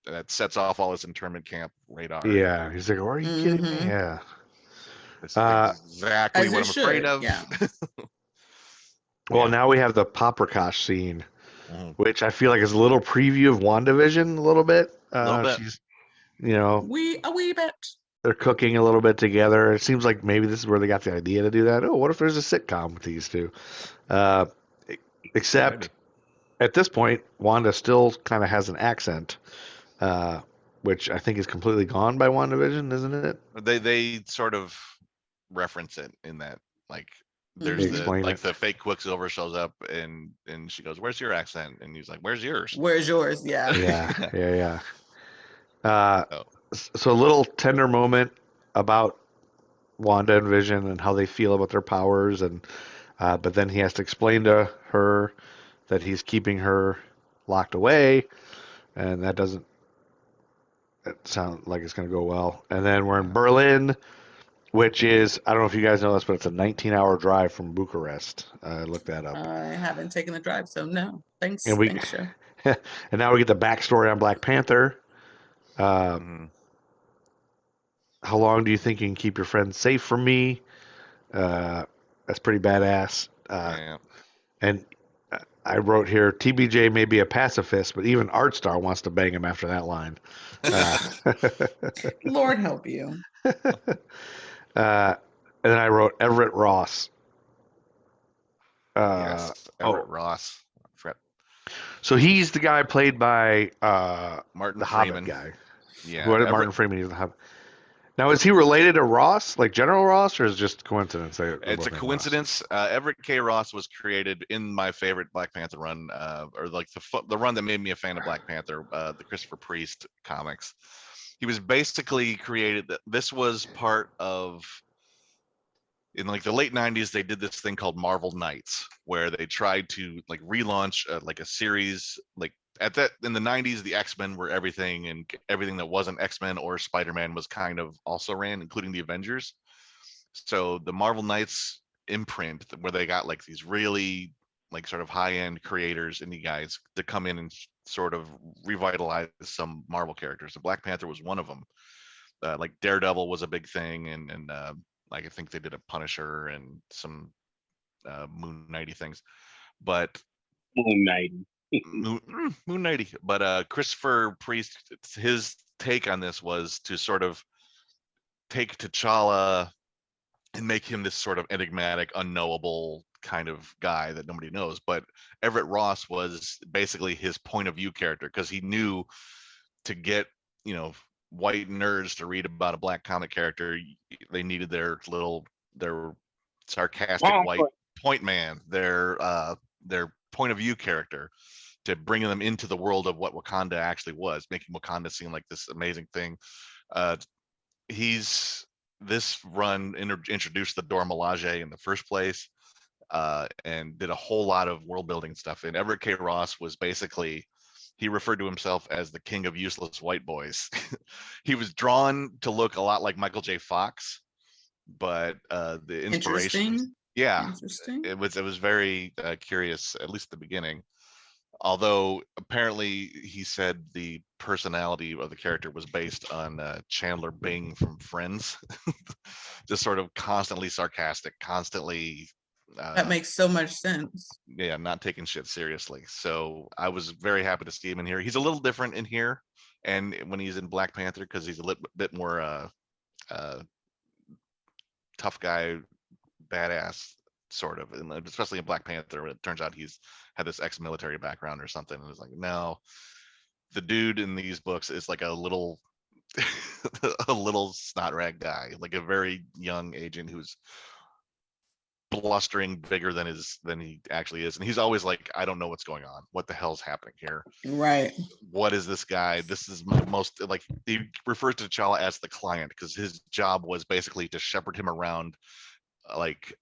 that sets off all his internment camp radar. Yeah, he's like, "Are you kidding me?" Yeah, it's exactly what I'm afraid of. Yeah. Well, now we have the Paprikash scene, which I feel like is a little preview of WandaVision. A little bit. She's, a wee bit. They're cooking a little bit together. It seems like maybe this is where they got the idea to do that. Oh, what if there's a sitcom with these two? Except at this point, Wanda still kind of has an accent, which I think is completely gone by WandaVision, isn't it? They sort of reference it in that, like, there's the fake Quicksilver shows up and she goes, "Where's your accent?" And he's like, "Where's yours?" Where's yours? Yeah. Yeah. So a little tender moment about Wanda and Vision and how they feel about their powers, and but then he has to explain to her that he's keeping her locked away, and that doesn't sound like it's going to go well. And then we're in Berlin, which is, I don't know if you guys know this, but it's a 19-hour drive from Bucharest. I looked that up. I haven't taken the drive, so no. Thanks. And thanks, sure. And now we get the backstory on Black Panther. How long do you think you can keep your friends safe from me? That's pretty badass. And I wrote here, TBJ may be a pacifist, but even Artstar wants to bang him after that line. Lord help you. And then I wrote Everett Ross. Yes, Everett Ross. So he's the guy played by Martin the Freeman. Hobbit guy. Yeah, Who Martin Freeman? He's the Hobbit. Now, is he related to Ross, like General Ross, or is it just coincidence? It's a coincidence. Everett K. Ross was created in my favorite Black Panther run, or like the run that made me a fan of Black Panther, the Christopher Priest comics. He was basically created. This was part of, in like the late 90s, they did this thing called Marvel Knights, where they tried to like relaunch like a series. Like in the 90s, the X-Men were everything, and everything that wasn't X-Men or Spider-Man was kind of also ran, including the Avengers. So the Marvel Knights imprint, where they got like these really like sort of high-end creators, indie guys, to come in and sort of revitalize some Marvel characters. The Black Panther was one of them. Like Daredevil was a big thing, and like I think they did a Punisher and some Moon Knighty things, but Moon Knighty. Moon Knighty. But Christopher Priest, his take on this was to sort of take T'Challa and make him this sort of enigmatic, unknowable kind of guy that nobody knows. But Everett Ross was basically his point of view character, because he knew to get, white nerds to read about a black comic character, they needed their sarcastic white point man, their point of view character, to bring them into the world of what Wakanda actually was, making Wakanda seem like this amazing thing. This run introduced the Dora Milaje in the first place, and did a whole lot of world building stuff. And Everett K. Ross was basically, he referred to himself as the king of useless white boys. He was drawn to look a lot like Michael J. Fox, but the inspiration, it was very curious, at least at the beginning. Although apparently he said the personality of the character was based on Chandler Bing from Friends, just sort of constantly sarcastic, constantly. That makes so much sense. Yeah, not taking shit seriously. So I was very happy to see him in here. He's a little different in here, and when he's in Black Panther, because he's a little bit more tough guy, badass sort of, and especially in Black Panther, it turns out he's had this ex-military background or something, and it's like, no, the dude in these books is like a little a little snot rag guy, like a very young agent who's blustering bigger than he actually is, and he's always like, I don't know what's going on, what the hell's happening here, right? What is this guy? This is my most, like, he refers to T'Challa as the client, because his job was basically to shepherd him around like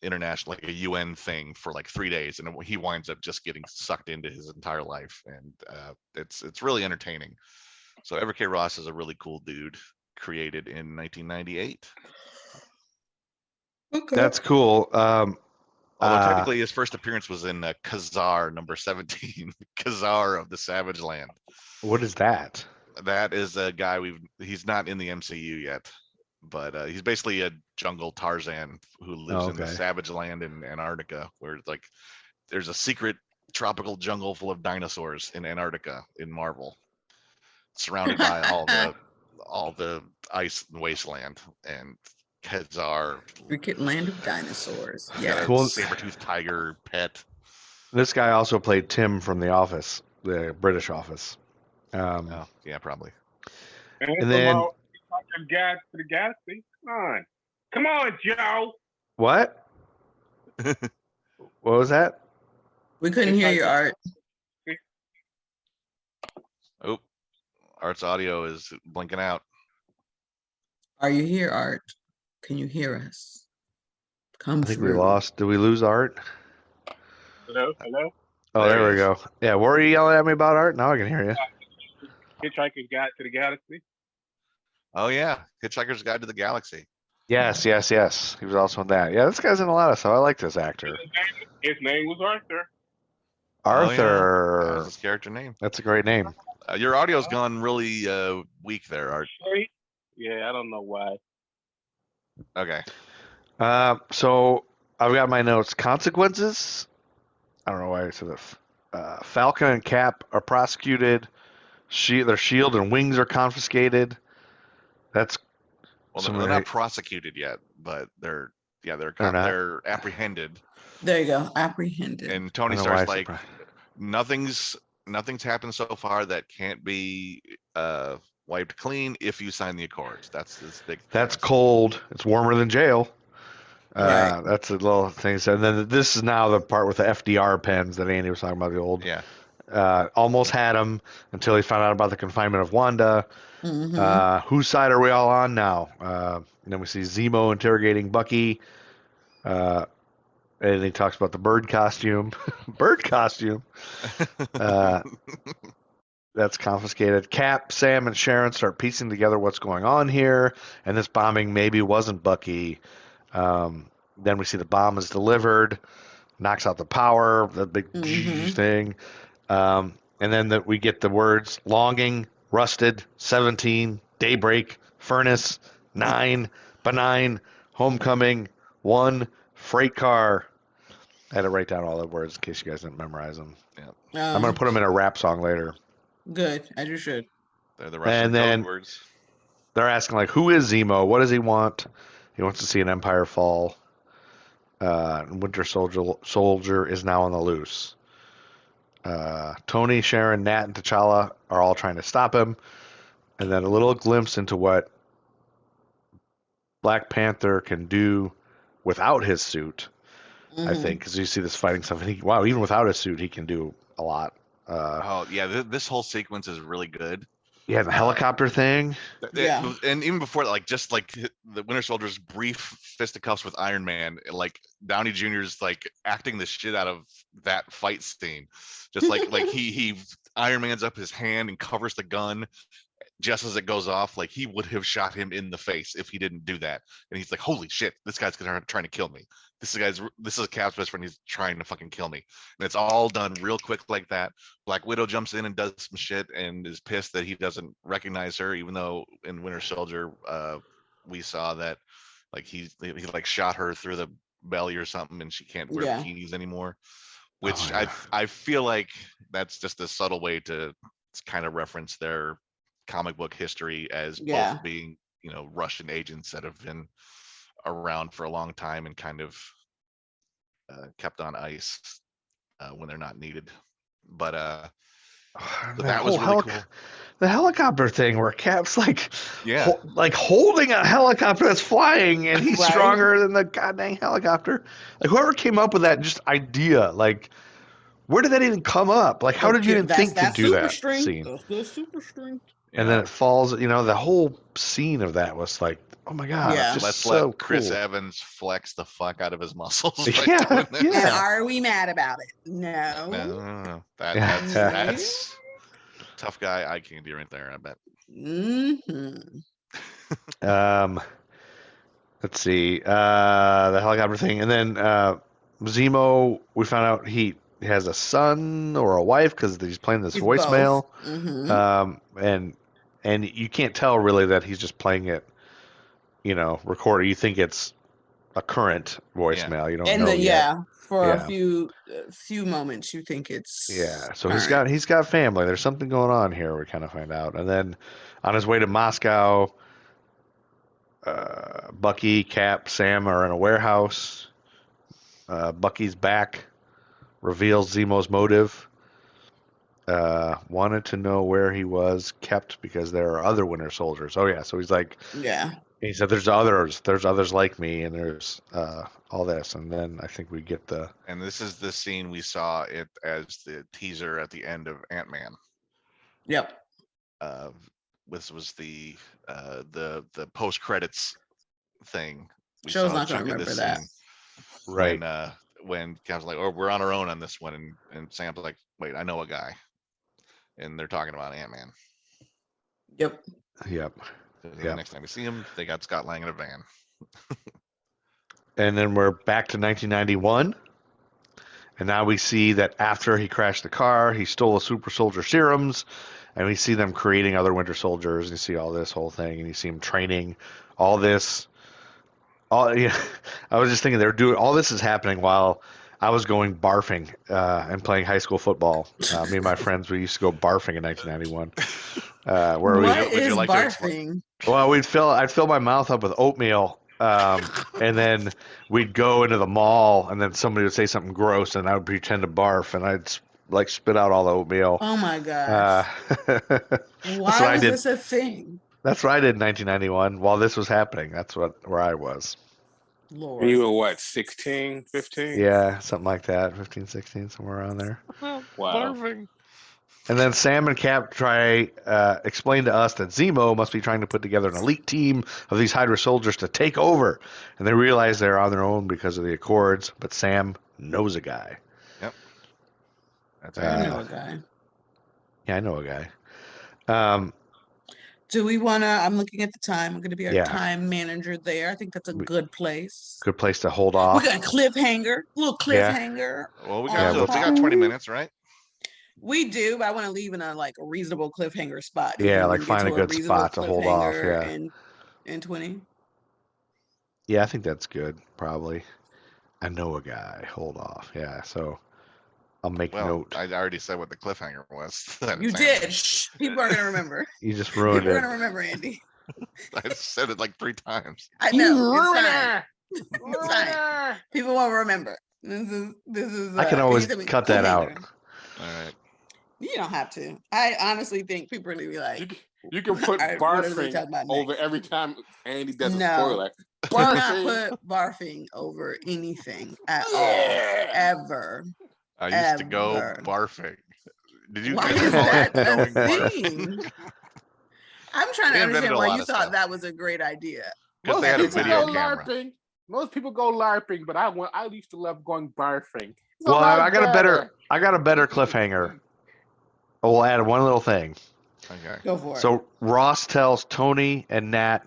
international, like a UN thing for like 3 days, and he winds up just getting sucked into his entire life, and it's really entertaining. So Everett K. Ross is a really cool dude, created in 1998. Okay, that's cool. Although technically his first appearance was in Khazar number 17, Khazar of the Savage Land. What is that? That is a guy he's not in the MCU yet, but he's basically a jungle Tarzan who lives in the Savage Land in Antarctica, where like there's a secret tropical jungle full of dinosaurs in Antarctica in Marvel, surrounded by all the ice and wasteland, and Khazar, Cricket Land of Dinosaurs. Yeah, cool. Saber-toothed tiger pet. This guy also played Tim from The Office, the British Office. Oh, yeah, probably. And then Guide to the Galaxy. Come on, Joe. what? What was that? We couldn't hear you, Art. Oh, Art's audio is blinking out. Are you here, Art? Can you hear us? Come I think through. we lost. Did we lose Art? Hello. Oh, there we go. Yeah, what were you yelling at me about, Art? Now I can hear you. Hitchhiker's Guide to the Galaxy. Oh yeah, Hitchhiker's Guide to the Galaxy. Yes. He was also in that. Yeah, this guy's in a lot of stuff. I like this actor. His name was Arthur. Arthur. Oh, yeah. That's his character name. That's a great name. Your audio's gone really weak there, Art. Yeah, I don't know why. Okay. So I've got my notes. Consequences. I don't know why I said that. Falcon and Cap are prosecuted. Their shield and wings are confiscated. That's they're not prosecuted yet, but they're apprehended. There you go, apprehended. And Tony Stark's like, nothing's happened so far that can't be wiped clean if you sign the Accords. That's this big. That's cold. It's warmer than jail. Right. That's a little thing. And then this is now the part with the FDR pens that Andy was talking about. The old. Yeah. Almost had him until he found out about the confinement of Wanda. Mm-hmm. Whose side are we all on now? And then we see Zemo interrogating Bucky. And he talks about the bird costume. Bird costume. That's confiscated. Cap, Sam, and Sharon start piecing together what's going on here. And this bombing maybe wasn't Bucky. Then we see the bomb is delivered. Knocks out the power. The big thing. And then we get the words longing, rusted, 17, daybreak, furnace, 9, benign, homecoming, 1, freight car. I had to write down all the words in case you guys didn't memorize them. Yeah. I'm going to put them in a rap song later. Good, as you should. They're the Russian code words. They're asking, like, who is Zemo? What does he want? He wants to see an empire fall. Winter Soldier is now on the loose. Tony, Sharon, Nat, and T'Challa are all trying to stop him. And then a little glimpse into what Black Panther can do without his suit, I think, because you see this fighting stuff. And even without his suit, he can do a lot. This whole sequence is really good. Yeah, the helicopter thing. Yeah. And even before, like, just like the Winter Soldier's brief fisticuffs with Iron Man, like Downey Jr.'s like acting the shit out of that fight scene. Just like he Iron Man's up his hand and covers the gun just as it goes off. Like he would have shot him in the face if he didn't do that. And he's like, holy shit, this guy's trying to kill me. This is Cap's best friend. He's trying to fucking kill me. And it's all done real quick like that. Black Widow jumps in and does some shit and is pissed that he doesn't recognize her, even though in Winter Soldier we saw that like he like shot her through the belly or something and she can't wear bikinis anymore. Which I feel like that's just a subtle way to kind of reference their comic book history as both being, Russian agents that have been around for a long time and kind of kept on ice when they're not needed. But that was really cool. The helicopter thing where Cap's like holding a helicopter that's flying and he's stronger than the goddamn helicopter. Like whoever came up with that just idea, like where did that even come up? Like how did you even think to do that scene? That's super strength. And then it falls, the whole scene of that was like, oh my God. Yeah. Let's let Chris Evans flex the fuck out of his muscles. And are we mad about it? No. No. That's tough guy eye candy right there, I bet. Let's see. The helicopter thing. And then Zemo, we found out he has a son or a wife because he's playing this voicemail. And you can't tell really that he's just playing it, recorded. You think it's a current voicemail. You don't know yet. For a few moments you think it's so he's got family. There's something going on here, we kind of find out. And then on his way to Moscow, Bucky, Cap, Sam are in a warehouse. Bucky's back, reveals Zemo's motive. Wanted to know where he was kept because there are other Winter Soldiers. Oh yeah, so he's like, he said there's others like me, and there's all this, and then I think we get and this is the scene we saw it as the teaser at the end of Ant-Man. Yep. This was the post credits thing. Joe's not gonna remember that. Scene, right. When Cap's like, "Oh, we're on our own on this one," and Sam's like, "Wait, I know a guy," and they're talking about Ant-Man. Yep. The next time we see him, they got Scott Lang in a van. And then we're back to 1991, and now we see that after he crashed the car, he stole the super soldier serums, and we see them creating other Winter Soldiers. And you see all this whole thing, and you see him training all this. I was just thinking they're doing all this is happening while I was going barfing and playing high school football. Me and my friends, we used to go barfing in 1991. What is barfing? Well, I'd fill my mouth up with oatmeal, and then we'd go into the mall, and then somebody would say something gross, and I would pretend to barf, and I'd like spit out all the oatmeal. Oh my gosh. Why was this a thing? That's what I did in 1991 while this was happening. That's where I was. Lord. You were what, 16, 15? Yeah, something like that. 15, 16, somewhere around there. Wow. And then Sam and Cap explain to us that Zemo must be trying to put together an elite team of these Hydra soldiers to take over. And they realize they're on their own because of the Accords, but Sam knows a guy. Yep. That's I know a guy. Yeah, I know a guy. Do we want to? I'm looking at the time. I'm going to be our time manager there. I think that's a good place. Good place to hold off. We got a cliffhanger, little cliffhanger. Yeah. Well, we got 20 minutes, right? We do, but I want to leave in a reasonable cliffhanger spot. Yeah, like find a good spot to hold off. Yeah. In 20. Yeah, I think that's good. Probably. I know a guy. Hold off. Yeah. So I'll make note. I already said what the cliffhanger was. You did. Shh. People are gonna remember. You just ruined it. People are gonna remember, Andy. I said it like 3 times. I know. It's fine. People won't remember. This is. I can always cut that out. All right. You don't have to. I honestly think people are gonna be like. You can put barfing over every time Andy does a spoiler. Do not put barfing over anything at all, ever. I used to go barfing. Did you? Why is that a thing? I'm trying to understand why you thought that was a great idea. Because they had a video camera. LARPing. Most people go LARPing, but I used to love going barfing. Well, I got a better cliffhanger. We'll add one little thing. Okay. Go for it. So Ross tells Tony and Nat,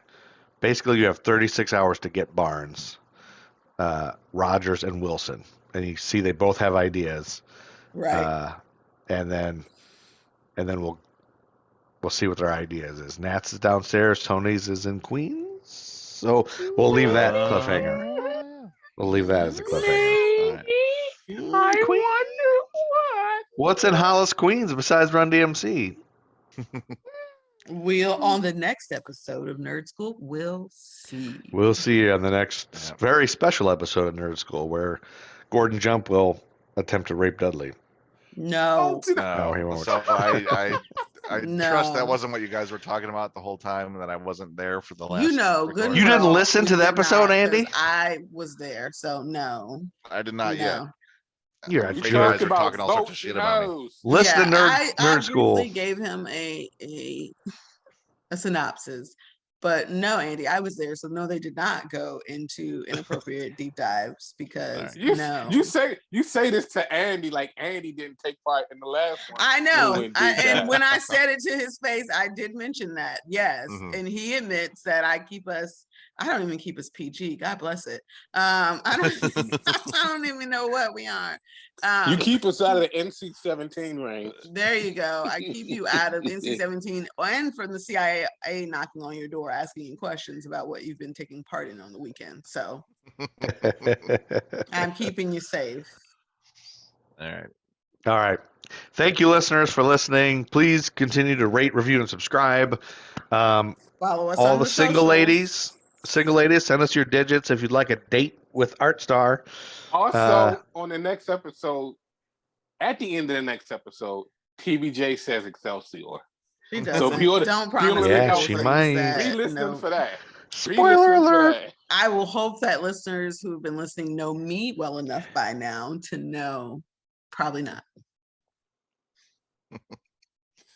basically you have 36 hours to get Barnes, Rogers, and Wilson. And you see they both have ideas. Right. And then we'll see what their ideas is. Nat's is downstairs, Tony's is in Queens. So we'll leave that cliffhanger. We'll leave that as a cliffhanger. I wonder what. What's in Hollis, Queens besides Run DMC? We'll on the next episode of Nerd School, we'll see. We'll see you on the next very special episode of Nerd School where Gordon Jump will attempt to rape Dudley. No, he won't. So I trust that wasn't what you guys were talking about the whole time, and that I wasn't there for the last. You didn't listen to the episode, Andy? I was there, so no. I did not yet. You guys are talking all sorts of shit about me. Listen to Nerd School. I gave him a synopsis, but no, Andy, I was there, so no, they did not go into inappropriate deep dives because you say this to Andy like Andy didn't take part in the last one. I know, and when I said it to his face, I did mention that, yes, and he admits that I don't even keep us PG. God bless it. I don't even know what we are. You keep us out of the NC-17 range. There you go. I keep you out of NC-17 and from the CIA knocking on your door asking you questions about what you've been taking part in on the weekend. So I'm keeping you safe. All right. Thank you, listeners, for listening. Please continue to rate, review, and subscribe. Follow us all on the single socials. ladies. Single ladies, send us your digits if you'd like a date with Artstar. Also, on the next episode, at the end of the next episode, TBJ says Excelsior. She doesn't. So don't promise. Yeah, she might. Be listening for that. Spoiler alert. I will hope that listeners who've been listening know me well enough by now to know. Probably not.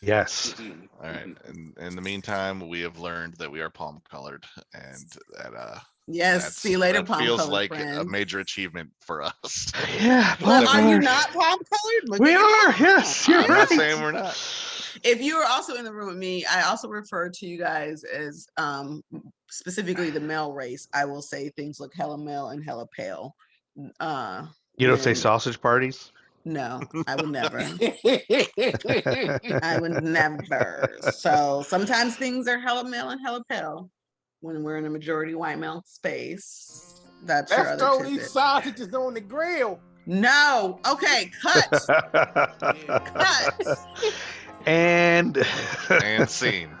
Yes. All right. And in the meantime, we have learned that we are palm colored, and that yes. See you later, palm colored. Feels like friends. a major achievement for us. Yeah. Well, are you not palm colored? We are. Yes. You're I'm right. not saying we're not. If you were also in the room with me, I also refer to you guys as specifically the male race. I will say things look hella male and hella pale. You don't say sausage parties? No, I would never. I would never. So sometimes things are hella male and hella pale when we're in a majority white male space. That's your other throw tidbit. these sausages on the grill. No. Okay, cut. Cut. And scene.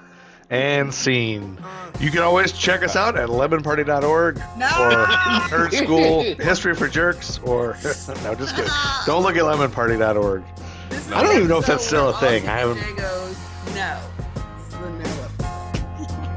And scene. You can always check us out at lemonparty.org or Nerd School History for Jerks or no, just kidding. Don't look at lemonparty.org. This is I don't even know if that's episode still a where thing. I all haven't. TBJ goes, no. This is the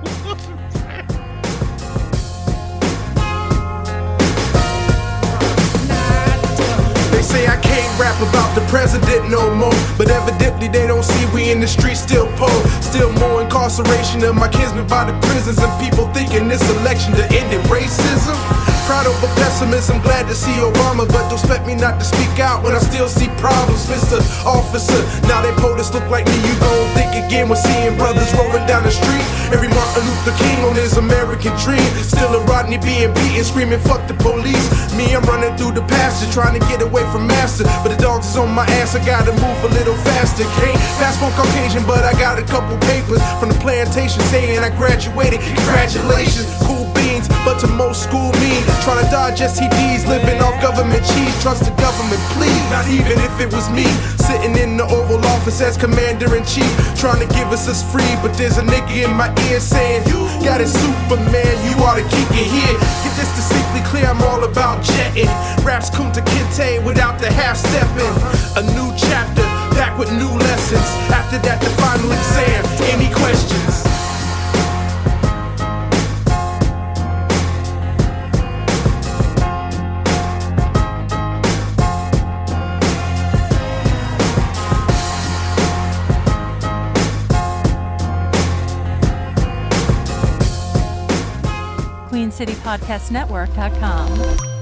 no episode. They say I can't rap about the president no more, but evidently they don't see we in the streets still poor. Still more incarceration of my kinsmen by the prisons, and people thinking this election to end in racism. Proud over pessimism, glad to see Obama, but don't expect me not to speak out when I still see problems, Mr. Officer. Now they POTUS look like me, you gon' think again when seeing brothers rolling down the street. Every Martin Luther King on his American dream, still a Rodney being beaten, screaming fuck the police. Me, I'm running through the pasture, trying to get away from master, but the dogs is on my ass, I gotta move a little faster. Can't pass for Caucasian, but I got a couple papers from the plantation saying I graduated, congratulations. Cool beans, but to most school mean trying to dodge STDs, living off government cheese. Trust the government, please. Not even if it was me sitting in the Oval Office as commander-in-chief, trying to give us free. But there's a nigga in my ear saying, you got it, Superman, you ought to keep it here. Get this distinctly clear, I'm all about jetting. Raps Kunta Kinte without the half-stepping. A new chapter, back with new lessons. After that, the final exam. Any questions? QueenCityPodcastNetwork.com.